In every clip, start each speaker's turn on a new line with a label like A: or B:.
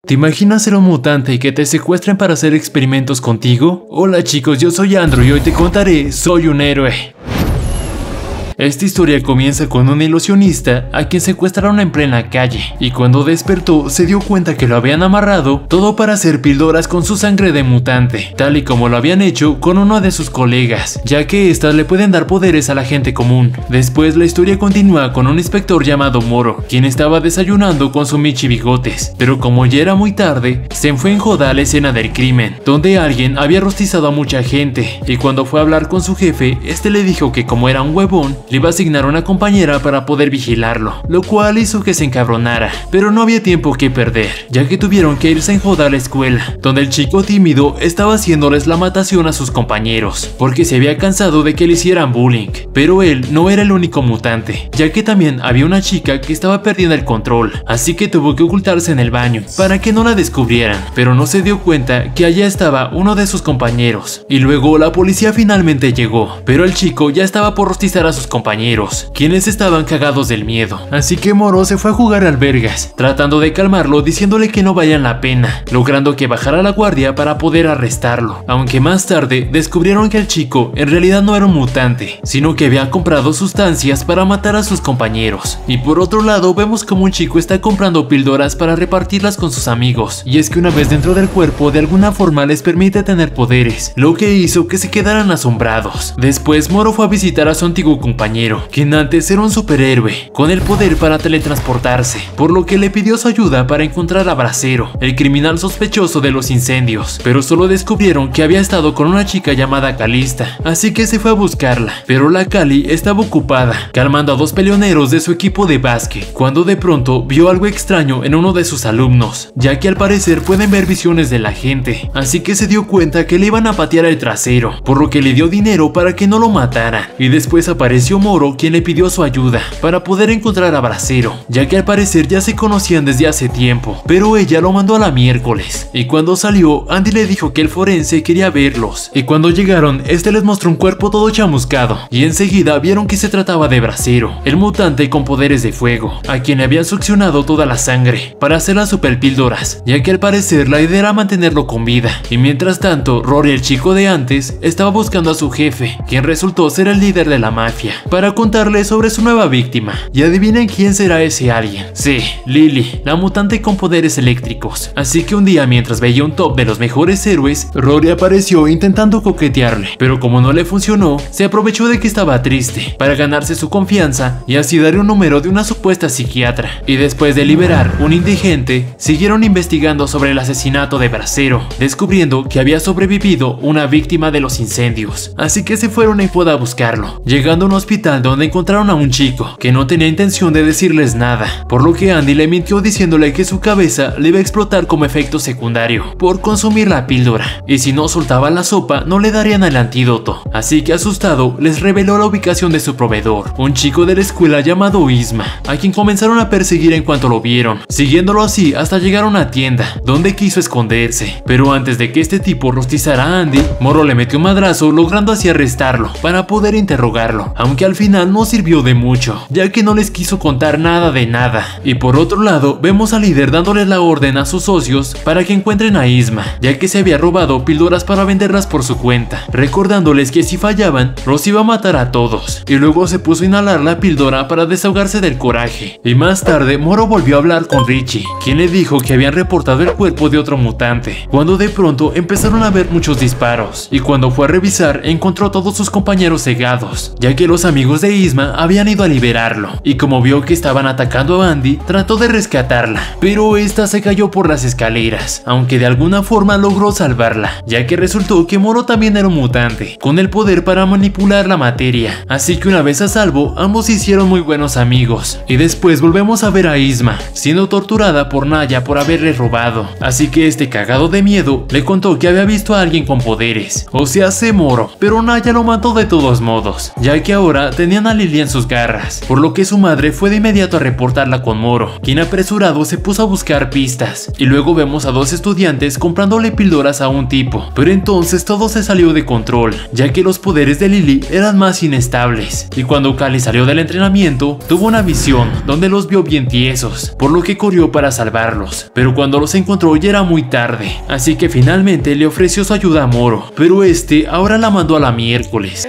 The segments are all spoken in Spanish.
A: ¿Te imaginas ser un mutante y que te secuestren para hacer experimentos contigo? Hola chicos, yo soy Andrew y hoy te contaré Soy un héroe. Esta historia comienza con un ilusionista a quien secuestraron en plena calle, y cuando despertó se dio cuenta que lo habían amarrado todo para hacer píldoras con su sangre de mutante, tal y como lo habían hecho con uno de sus colegas, ya que estas le pueden dar poderes a la gente común. Después la historia continúa con un inspector llamado Moro, quien estaba desayunando con su Michi Bigotes, pero como ya era muy tarde, se fue en joda a la escena del crimen, donde alguien había rostizado a mucha gente, y cuando fue a hablar con su jefe, este le dijo que como era un huevón, le iba a asignar una compañera para poder vigilarlo, lo cual hizo que se encabronara, pero no había tiempo que perder, ya que tuvieron que irse en joda a la escuela, donde el chico tímido estaba haciéndoles la matación a sus compañeros, porque se había cansado de que le hicieran bullying. Pero él no era el único mutante, ya que también había una chica que estaba perdiendo el control, así que tuvo que ocultarse en el baño, para que no la descubrieran, pero no se dio cuenta que allá estaba uno de sus compañeros, y luego la policía finalmente llegó, pero el chico ya estaba por rostizar a sus compañeros, quienes estaban cagados del miedo, así que Moro se fue a jugar albergas, tratando de calmarlo diciéndole que no valían la pena, logrando que bajara la guardia para poder arrestarlo, aunque más tarde descubrieron que el chico en realidad no era un mutante, sino que había comprado sustancias para matar a sus compañeros. Y por otro lado vemos como un chico está comprando píldoras para repartirlas con sus amigos, y es que una vez dentro del cuerpo de alguna forma les permite tener poderes, lo que hizo que se quedaran asombrados. Después Moro fue a visitar a su antiguo compañero, quien antes era un superhéroe, con el poder para teletransportarse, por lo que le pidió su ayuda para encontrar a Bracero, el criminal sospechoso de los incendios, pero solo descubrieron que había estado con una chica llamada Calista, así que se fue a buscarla, pero la Cali estaba ocupada, calmando a dos peleoneros de su equipo de básquet, cuando de pronto vio algo extraño en uno de sus alumnos, ya que al parecer pueden ver visiones de la gente, así que se dio cuenta que le iban a patear el trasero, por lo que le dio dinero para que no lo mataran, y después apareció Moro, quien le pidió su ayuda para poder encontrar a Bracero, ya que al parecer ya se conocían desde hace tiempo, pero ella lo mandó a la miércoles, y cuando salió, Andy le dijo que el forense quería verlos, y cuando llegaron, este les mostró un cuerpo todo chamuscado, y enseguida vieron que se trataba de Bracero, el mutante con poderes de fuego, a quien le habían succionado toda la sangre para hacer las superpíldoras, ya que al parecer la idea era mantenerlo con vida, y mientras tanto, Rory, el chico de antes, estaba buscando a su jefe, quien resultó ser el líder de la mafia, para contarle sobre su nueva víctima. Y adivinen quién será ese alguien. Sí, Lily, la mutante con poderes eléctricos. Así que un día, mientras veía un top de los mejores héroes, Rory apareció intentando coquetearle, pero como no le funcionó, se aprovechó de que estaba triste para ganarse su confianza y así darle un número de una supuesta psiquiatra. Y después de liberar un indigente, siguieron investigando sobre el asesinato de Bracero, descubriendo que había sobrevivido una víctima de los incendios. Así que se fueron en joda a buscarlo, llegando a un hospital donde encontraron a un chico que no tenía intención de decirles nada, por lo que Andy le mintió diciéndole que su cabeza le iba a explotar como efecto secundario por consumir la píldora, y si no soltaba la sopa no le darían el antídoto. Así que asustado les reveló la ubicación de su proveedor, un chico de la escuela llamado Isma, a quien comenzaron a perseguir en cuanto lo vieron, siguiéndolo así hasta llegar a una tienda donde quiso esconderse, pero antes de que este tipo rostizara a Andy, Moro le metió un madrazo, logrando así arrestarlo para poder interrogarlo, aunque al final no sirvió de mucho, ya que no les quiso contar nada de nada. Y por otro lado, vemos al líder dándole la orden a sus socios para que encuentren a Isma, ya que se había robado píldoras para venderlas por su cuenta, recordándoles que si fallaban, los iba a matar a todos, y luego se puso a inhalar la píldora para desahogarse del coraje. Y más tarde, Moro volvió a hablar con Richie, quien le dijo que habían reportado el cuerpo de otro mutante, cuando de pronto empezaron a ver muchos disparos, y cuando fue a revisar, encontró a todos sus compañeros cegados, ya que los amigos de Isma habían ido a liberarlo, y como vio que estaban atacando a Andy, trató de rescatarla, pero esta se cayó por las escaleras, aunque de alguna forma logró salvarla, ya que resultó que Moro también era un mutante, con el poder para manipular la materia, así que una vez a salvo, ambos se hicieron muy buenos amigos. Y después volvemos a ver a Isma siendo torturada por Naya por haberle robado, así que este cagado de miedo le contó que había visto a alguien con poderes, o sea, Moro, pero Naya lo mató de todos modos, ya que ahora ahora tenían a Lily en sus garras, por lo que su madre fue de inmediato a reportarla con Moro, quien apresurado se puso a buscar pistas, y luego vemos a dos estudiantes comprándole píldoras a un tipo, pero entonces todo se salió de control, ya que los poderes de Lily eran más inestables, y cuando Callie salió del entrenamiento, tuvo una visión donde los vio bien tiesos, por lo que corrió para salvarlos, pero cuando los encontró ya era muy tarde, así que finalmente le ofreció su ayuda a Moro, pero este ahora la mandó a la miércoles.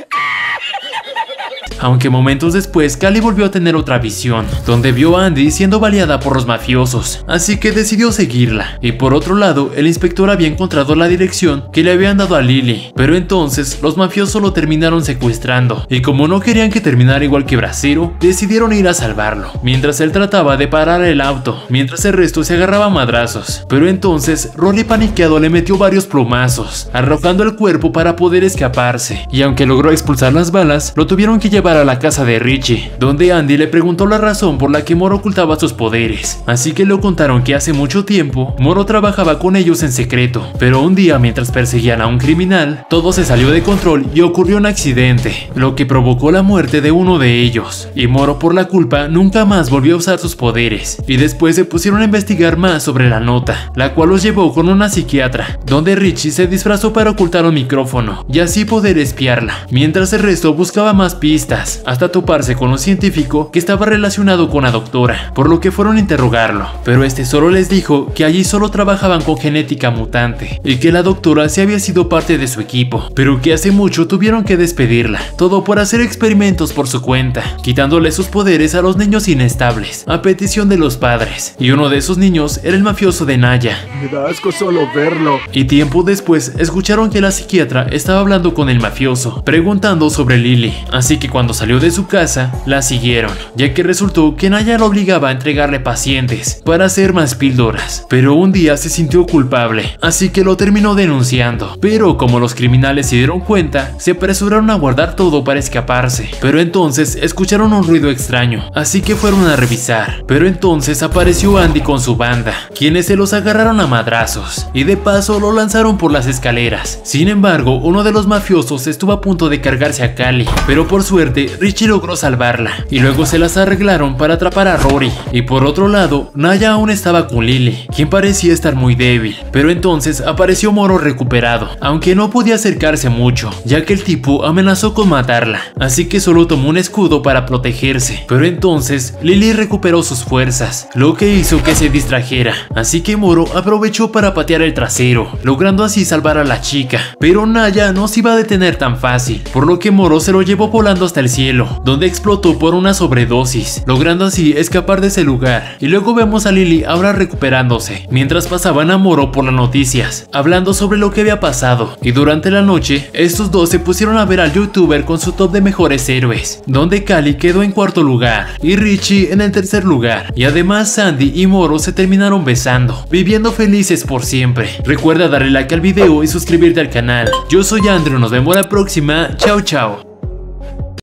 A: Aunque momentos después, Callie volvió a tener otra visión, donde vio a Andy siendo baleada por los mafiosos, así que decidió seguirla. Y por otro lado, el inspector había encontrado la dirección que le habían dado a Lily, pero entonces los mafiosos lo terminaron secuestrando, y como no querían que terminara igual que Brasero, decidieron ir a salvarlo, mientras él trataba de parar el auto, mientras el resto se agarraba a madrazos. Pero entonces, Rolly paniqueado le metió varios plomazos, arrojando el cuerpo para poder escaparse, y aunque logró expulsar las balas, lo tuvieron que llevar a la casa de Richie, donde Andy le preguntó la razón por la que Moro ocultaba sus poderes, así que le contaron que hace mucho tiempo Moro trabajaba con ellos en secreto, pero un día mientras perseguían a un criminal, todo se salió de control y ocurrió un accidente, lo que provocó la muerte de uno de ellos, y Moro por la culpa nunca más volvió a usar sus poderes, y después se pusieron a investigar más sobre la nota, la cual los llevó con una psiquiatra, donde Richie se disfrazó para ocultar un micrófono y así poder espiarla, mientras el resto buscaba más pistas, hasta toparse con un científico que estaba relacionado con la doctora, por lo que fueron a interrogarlo, pero este solo les dijo que allí solo trabajaban con genética mutante y que la doctora sí había sido parte de su equipo, pero que hace mucho tuvieron que despedirla, todo por hacer experimentos por su cuenta, quitándole sus poderes a los niños inestables, a petición de los padres, y uno de esos niños era el mafioso de Naya.
B: Me da asco solo verlo.
A: Y tiempo después escucharon que la psiquiatra estaba hablando con el mafioso, preguntando sobre Lily, así que cuando salió de su casa, la siguieron, ya que resultó que Naya lo obligaba a entregarle pacientes para hacer más píldoras, pero un día se sintió culpable, así que lo terminó denunciando, pero como los criminales se dieron cuenta, se apresuraron a guardar todo para escaparse, pero entonces escucharon un ruido extraño, así que fueron a revisar, pero entonces apareció Andy con su banda, quienes se los agarraron a madrazos, y de paso lo lanzaron por las escaleras. Sin embargo, uno de los mafiosos estuvo a punto de cargarse a Callie, pero por suerte Richie logró salvarla, y luego se las arreglaron para atrapar a Rory. Y por otro lado, Naya aún estaba con Lily, quien parecía estar muy débil, pero entonces apareció Moro recuperado, aunque no podía acercarse mucho, ya que el tipo amenazó con matarla, así que solo tomó un escudo para protegerse, pero entonces Lily recuperó sus fuerzas, lo que hizo que se distrajera, así que Moro aprovechó para patear el trasero, logrando así salvar a la chica, pero Naya no se iba a detener tan fácil, por lo que Moro se lo llevó volando hasta el cielo, donde explotó por una sobredosis, logrando así escapar de ese lugar. Y luego vemos a Lily ahora recuperándose, mientras pasaban a Moro por las noticias, hablando sobre lo que había pasado. Y durante la noche, estos dos se pusieron a ver al youtuber con su top de mejores héroes, donde Callie quedó en cuarto lugar y Richie en el tercer lugar, y además Sandy y Moro se terminaron besando, viviendo felices por siempre. Recuerda darle like al video y suscribirte al canal. Yo soy Andrew, nos vemos la próxima, chao chao.